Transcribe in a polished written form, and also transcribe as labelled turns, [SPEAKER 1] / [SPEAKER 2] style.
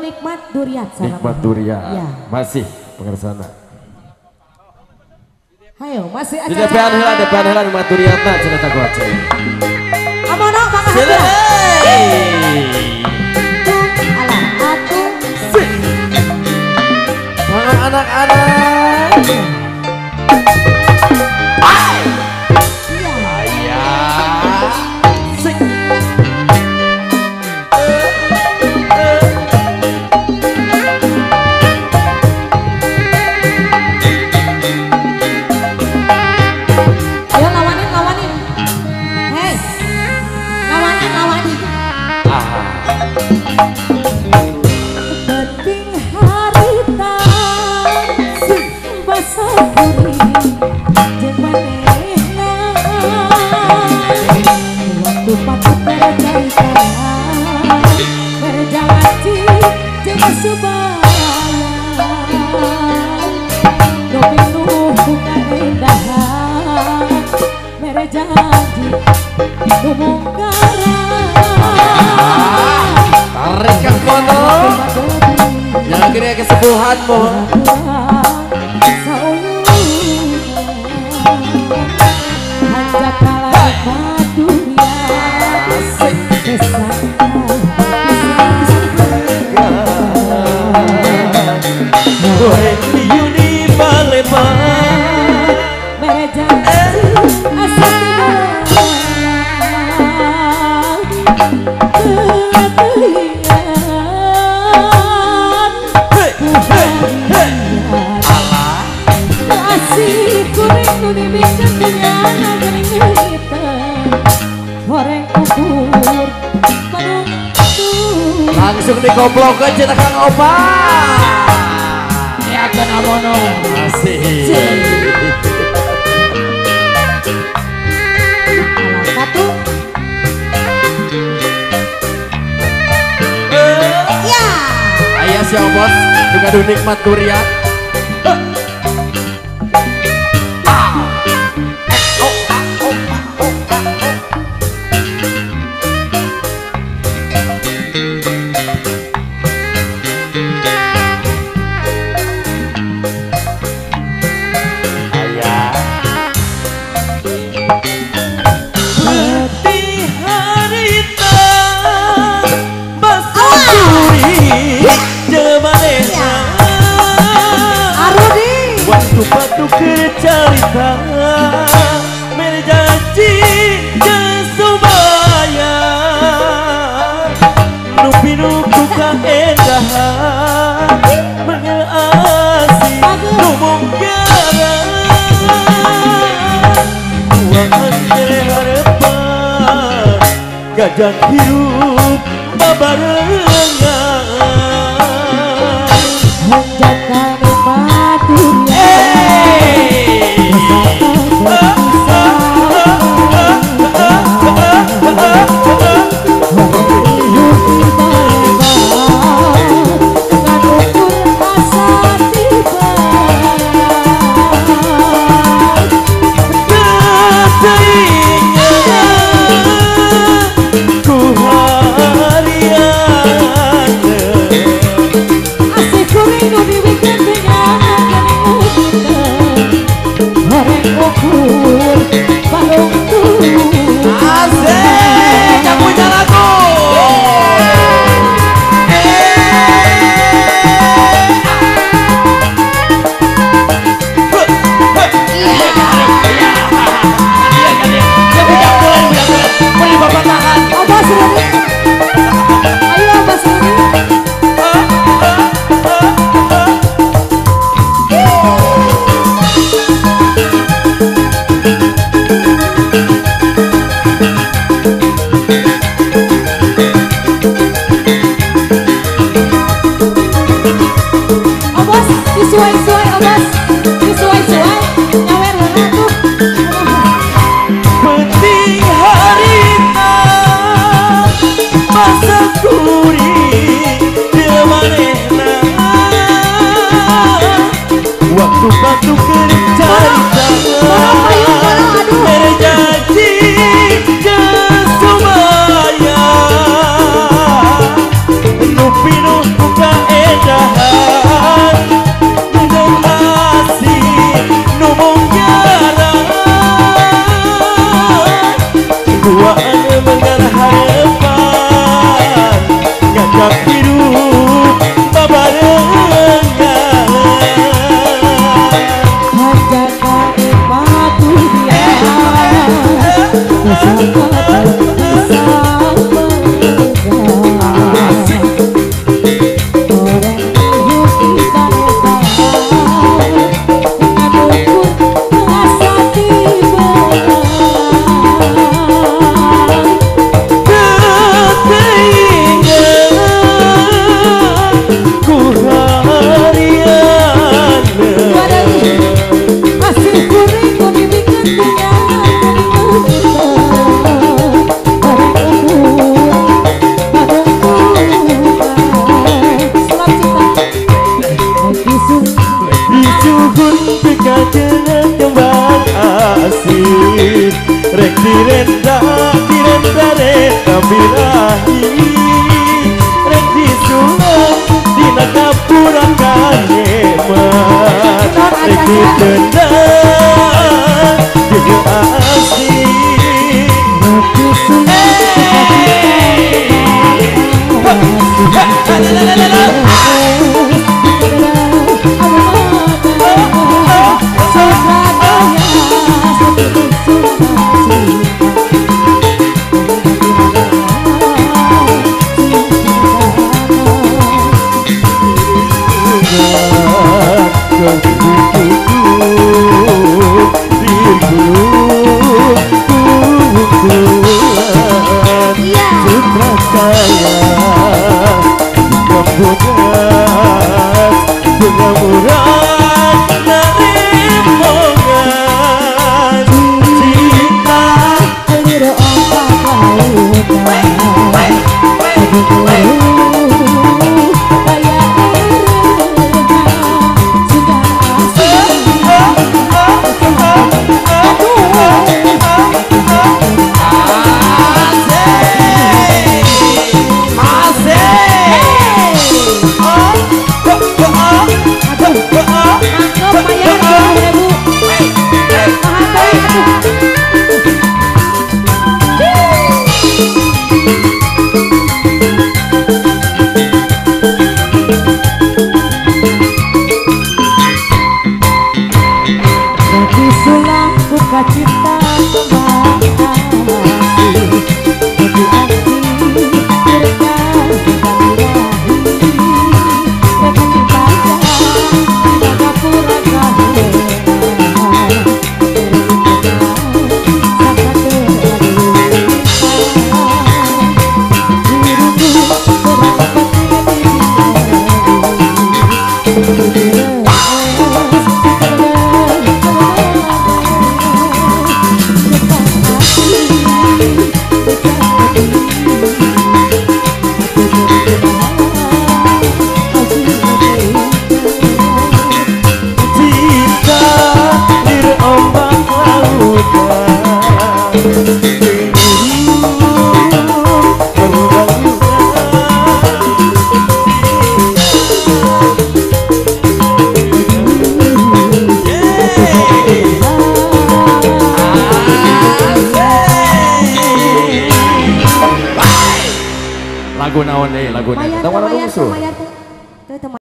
[SPEAKER 1] Nikmat Durian.
[SPEAKER 2] Nikmat Durian.
[SPEAKER 1] Ya.
[SPEAKER 2] Masih pengersana.
[SPEAKER 1] Ayo masih aja.
[SPEAKER 2] Di depan heula Nikmat Durian tak cerita gua cek.
[SPEAKER 1] Amono makasih. Alah aku.
[SPEAKER 2] Anak-anak. Tarik Kang Bono, yang kira kesembuhanmu. Langsung dikoplok ke cetakan opa. Ya kan Amono. Asik.
[SPEAKER 1] Satu. Ya.
[SPEAKER 2] Ayah siapa bos? Juga Nikmat Durian.
[SPEAKER 3] Batu kecerita berjanji kesubaya nupi-nuku kaendahan mengeasi numung gara uang kere harapan gajah hidup babarengan
[SPEAKER 1] Menjaga nikmat dunia.
[SPEAKER 3] Batu kerja berjanji kesubaya nupi-nupi gajah hidup babarengan.
[SPEAKER 1] Hajakan batu dia
[SPEAKER 3] rek direnda birahi rek disulang dina kapura kahemat rek ditendang jadi asik
[SPEAKER 1] cinta kembali jadi asing mereka
[SPEAKER 2] lagu naon deh lagu
[SPEAKER 1] Mayar
[SPEAKER 2] tahu
[SPEAKER 1] teh,
[SPEAKER 2] lagu
[SPEAKER 1] mayar teh,
[SPEAKER 2] musuh
[SPEAKER 1] mayar teh.